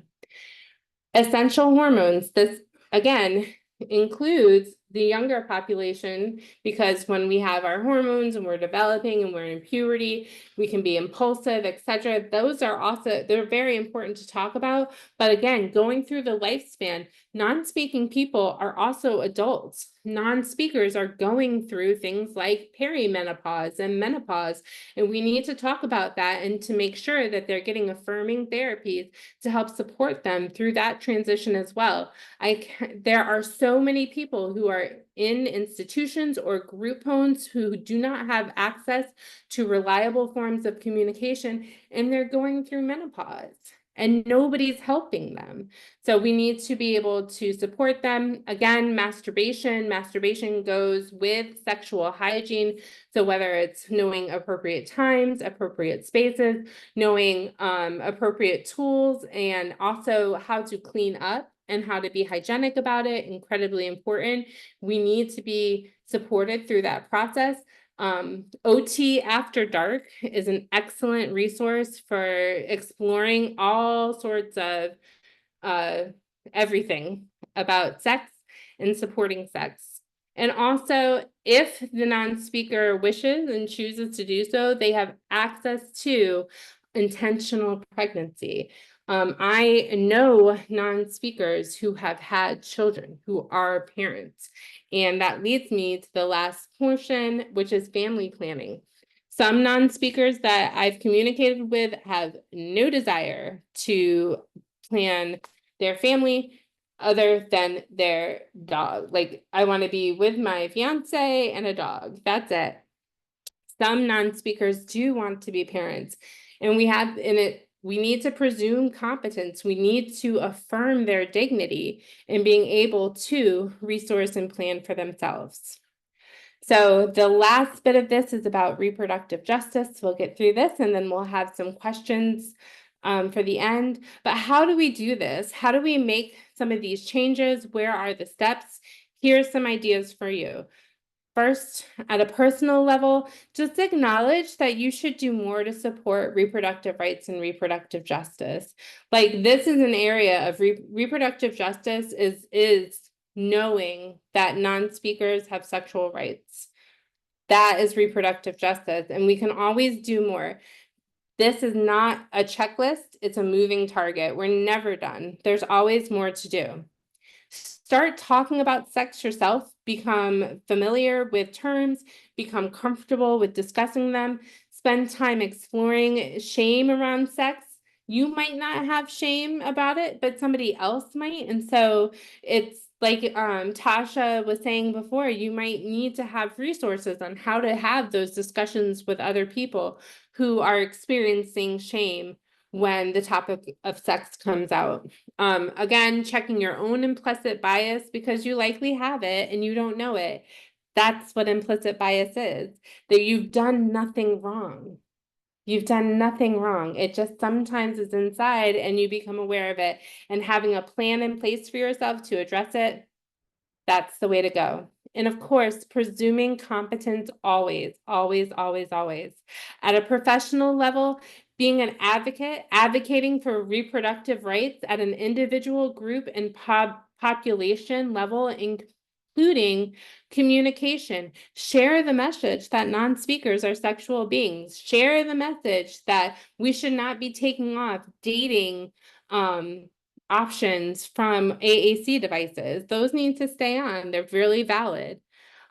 Essential hormones. This, again, includes the younger population, because when we have our hormones and we're developing and we're in puberty, we can be impulsive, etc. Those are also, they're very important to talk about. But again, going through the lifespan, non-speaking people are also adults. non-speakers are going through things like perimenopause and menopause, and we need to talk about that and to make sure that they're getting affirming therapies to help support them through that transition as well. There are so many people who are in institutions or group homes who do not have access to reliable forms of communication, and they're going through menopause and nobody's helping them. So we need to be able to support them. Again, masturbation goes with sexual hygiene. So whether it's knowing appropriate times, appropriate spaces, knowing appropriate tools, and also how to clean up and how to be hygienic about it, incredibly important. We need to be supported through that process. OT After Dark is an excellent resource for exploring all sorts of everything about sex and supporting sex. And also, if the non-speaker wishes and chooses to do so, they have access to intentional pregnancy. I know non-speakers who have had children, who are parents. And that leads me to the last portion, which is family planning. Some non-speakers that I've communicated with have no desire to plan their family other than their dog. Like, I want to be with my fiance and a dog. That's it. Some non-speakers do want to be parents, and we need to presume competence. We need to affirm their dignity in being able to resource and plan for themselves. So the last bit of this is about reproductive justice. We'll get through this and then we'll have some questions for the end. But how do we do this? How do we make some of these changes? Where are the steps? Here's some ideas for you. First, at a personal level, just acknowledge that you should do more to support reproductive rights and reproductive justice. Like, this is an area of reproductive justice is knowing that non-speakers have sexual rights. That is reproductive justice, and we can always do more. This is not a checklist, it's a moving target. We're never done. There's always more to do. Start talking about sex yourself, become familiar with terms, become comfortable with discussing them, spend time exploring shame around sex. You might not have shame about it, but somebody else might. And so it's like Tasha was saying before, you might need to have resources on how to have those discussions with other people who are experiencing shame when the topic of sex comes out. Again, checking your own implicit bias, because you likely have it and you don't know it. That's what implicit bias is, that you've done nothing wrong. You've done nothing wrong. It just sometimes is inside and you become aware of it, and having a plan in place for yourself to address it, that's the way to go. And of course, presuming competence always, always, always, always. At a professional level, being an advocate, advocating for reproductive rights at an individual, group, and population level, including communication. Share the message that non-speakers are sexual beings. Share the message that we should not be taking off dating options from AAC devices. Those need to stay on. They're really valid.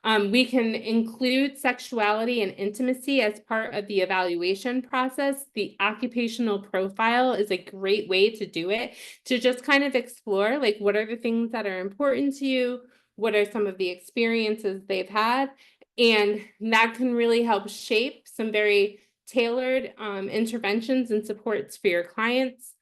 We can include sexuality and intimacy as part of the evaluation process. The occupational profile is a great way to do it, to just kind of explore, like, what are the things that are important to you? What are some of the experiences they've had? And that can really help shape some very tailored interventions and supports for your clients.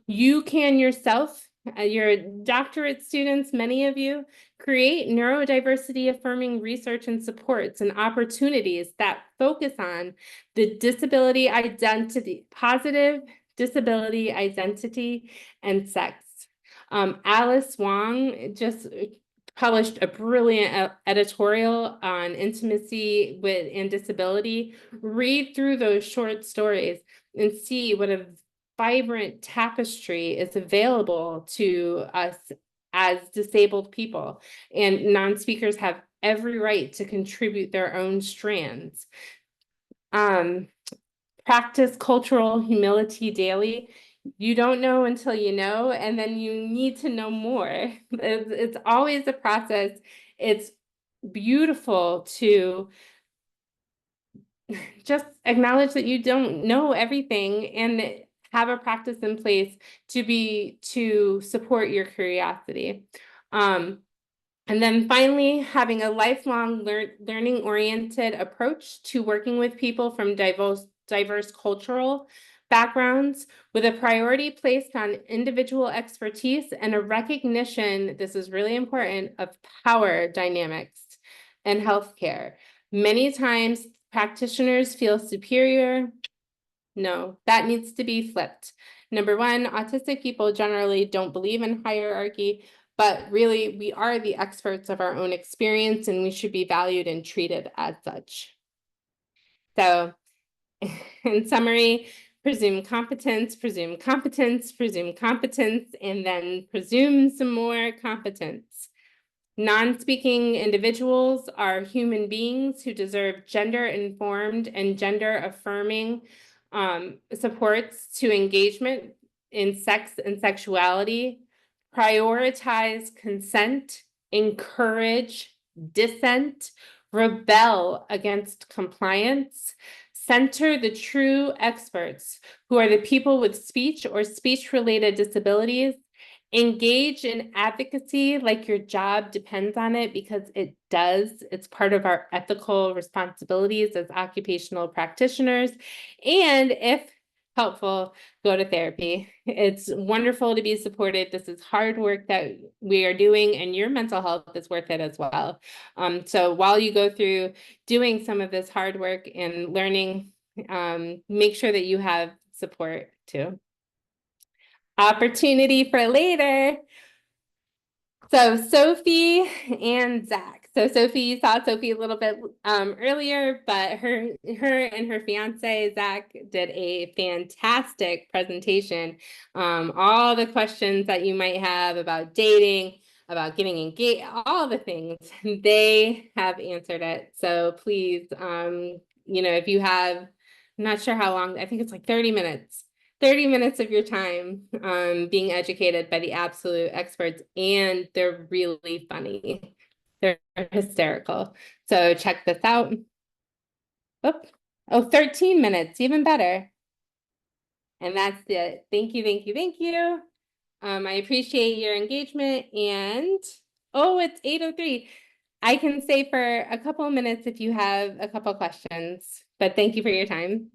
You can yourself, your doctorate students, many of you, create neurodiversity affirming research and supports and opportunities that focus on the disability identity, positive disability identity, and sex. Alice Wong just published a brilliant editorial on intimacy and disability. Read through those short stories and see what a vibrant tapestry is available to us as disabled people, and non-speakers have every right to contribute their own strands. Practice cultural humility daily. You don't know until you know, and then you need to know more. It's always a process, it's beautiful to just acknowledge that you don't know everything and have a practice in place to support your curiosity. And then finally, having a lifelong learning-oriented approach to working with people from diverse cultural backgrounds, with a priority placed on individual expertise and a recognition, this is really important, of power dynamics in healthcare. Many times, practitioners feel superior. No, that needs to be flipped. Number one, autistic people generally don't believe in hierarchy, but really we are the experts of our own experience and we should be valued and treated as such. So in summary, presume competence, presume competence, presume competence, and then presume some more competence. Non-speaking individuals are human beings who deserve gender-informed and gender-affirming supports to engagement in sex and sexuality, prioritize consent, encourage dissent, rebel against compliance, center the true experts who are the people with speech or speech-related disabilities. Engage in advocacy like your job depends on it, because it does. It's part of our ethical responsibilities as occupational practitioners. And if helpful, go to therapy. It's wonderful to be supported. This is hard work that we are doing, and your mental health is worth it as well. So while you go through doing some of this hard work and learning, make sure that you have support too. Opportunity for later. So Sophie and Zach. So Sophie, you saw Sophie a little bit earlier, but her and her fiance Zach did a fantastic presentation. All the questions that you might have about dating, about getting engaged, all the things, they have answered it. So please, if you have, I'm not sure how long, I think it's like 30 minutes. 30 minutes of your time being educated by the absolute experts, and they're really funny. They're hysterical. So check this out. Oop. Oh, 13 minutes, even better. And that's it. Thank you, thank you, thank you. I appreciate your engagement, and oh, it's 8:03. I can stay for a couple of minutes if you have a couple questions, but thank you for your time.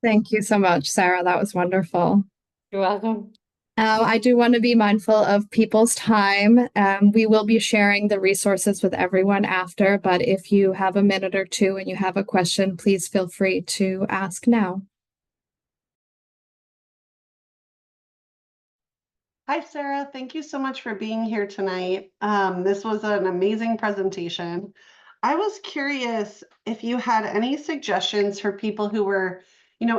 Thank you so much, Sarah. That was wonderful. You're welcome. I do want to be mindful of people's time. We will be sharing the resources with everyone after, but if you have a minute or two and you have a question, please feel free to ask now. Hi, Sarah. Thank you so much for being here tonight. This was an amazing presentation. I was curious if you had any suggestions for people who were,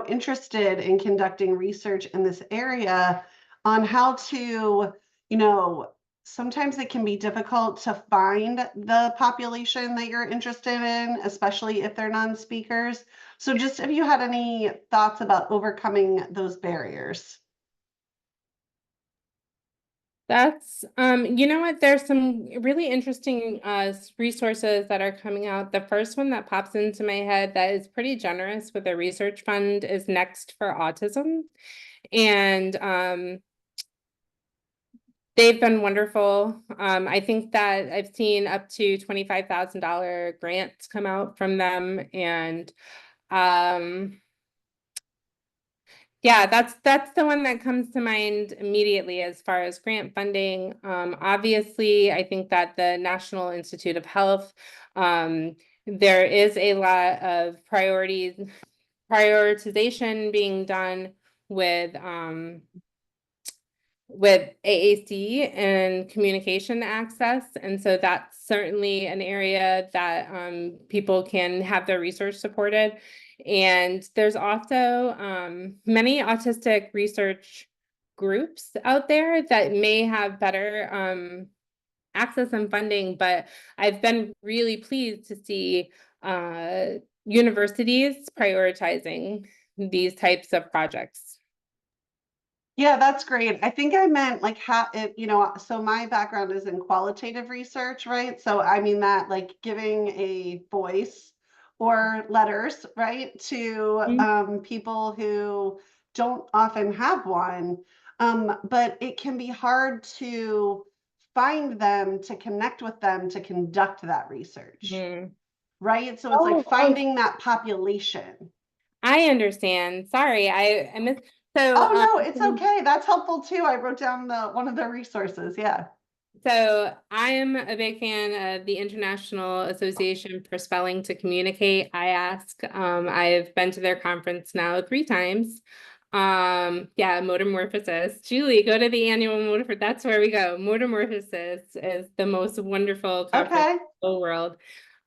interested in conducting research in this area on how to, sometimes it can be difficult to find the population that you're interested in, especially if they're non-speakers. So just if you had any thoughts about overcoming those barriers. That's, you know what, there's some really interesting resources that are coming out. The first one that pops into my head that is pretty generous with a research fund is Next for Autism. And they've been wonderful. I think that I've seen up to $25,000 grants come out from them. And yeah, that's the one that comes to mind immediately as far as grant funding. Obviously, I think that the National Institute of Health, there is a lot of prioritization being done with AAC and communication access. And so that's certainly an area that people can have their research supported. And there's also many autistic research groups out there that may have better access and funding, but I've been really pleased to see universities prioritizing these types of projects. Yeah, that's great. I think I meant like how it, so my background is in qualitative research, right? So I mean that like giving a voice or letters, right, to people who don't often have one. But it can be hard to find them, to connect with them, to conduct that research, Mhm. right? So it's like Oh, oh, finding that population. I understand. Sorry, I missed. So, Oh no, it's okay. That's helpful too. I wrote down one of the resources. Yeah. so I am a big fan of the International Association for Spelling to Communicate, IASC. I've been to their conference now 3 times. Yeah, Motomorphosis. Julie, go to the annual Motomorphosis. That's where we go. Motomorphosis is the most wonderful conference Okay. in the whole world.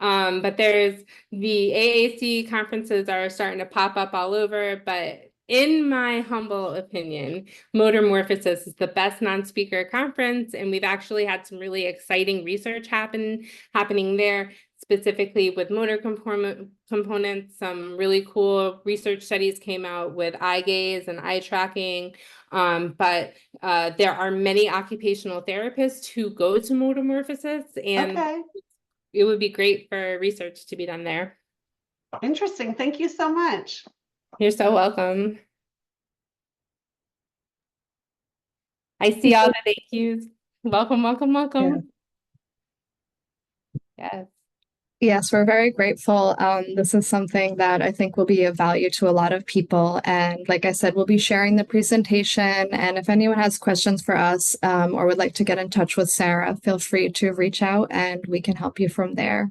But there's the AAC conferences are starting to pop up all over, but in my humble opinion, Motomorphosis is the best non-speaker conference, and we've actually had some really exciting research happening there, specifically with motor components. Some really cool research studies came out with eye gaze and eye tracking. But there are many occupational therapists who go to Motomorphosis, and Okay. it would be great for research to be done there. Interesting. Thank you so much. You're so welcome. I see all the thank yous. Welcome, welcome, welcome. Yes. Yes, we're very grateful. This is something that I think will be of value to a lot of people. And like I said, we'll be sharing the presentation. And if anyone has questions for us or would like to get in touch with Sarah, feel free to reach out and we can help you from there.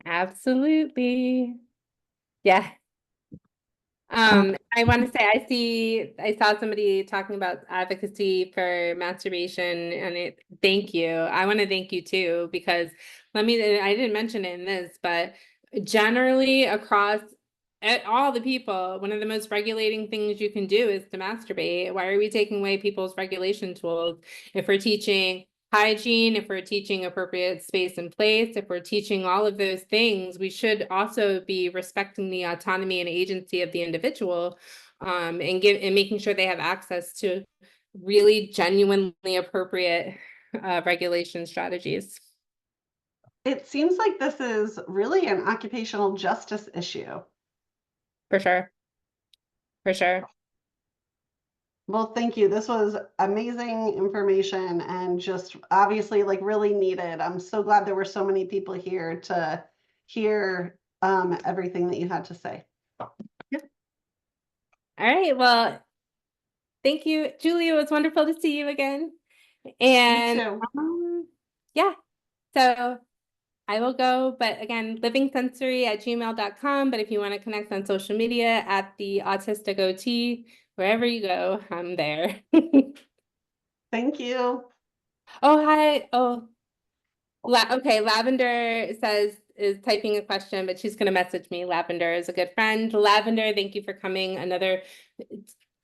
Absolutely. Yeah. I want to say I saw somebody talking about advocacy for masturbation, and thank you. I want to thank you too, because I didn't mention it in this, but generally across at all the people, one of the most regulating things you can do is to masturbate. Why are we taking away people's regulation tools? If we're teaching hygiene, if we're teaching appropriate space and place, if we're teaching all of those things, we should also be respecting the autonomy and agency of the individual, and making sure they have access to really genuinely appropriate regulation strategies. It seems like this is really an occupational justice issue. For sure. For sure. Well, thank you. This was amazing information and just obviously like really needed. I'm so glad there were so many people here to hear everything that you had to say. Yeah. All right. Well, thank you, Julie. It was wonderful to see you again. And You too. Yeah, so I will go, but again, livingsensory@gmail.com. But if you want to connect on social media at the Autistic OT, wherever you go, I'm there. Thank you. Oh, hi. Oh, okay. Lavender is typing a question, but she's going to message me. Lavender is a good friend. Lavender, thank you for coming. Another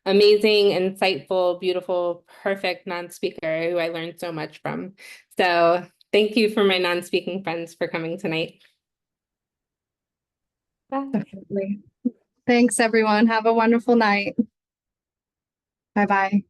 amazing, insightful, beautiful, perfect non-speaker who I learned so much from. So thank you for my non-speaking friends for coming tonight. Bye. Definitely. Thanks, everyone. Have a wonderful night. Bye-bye.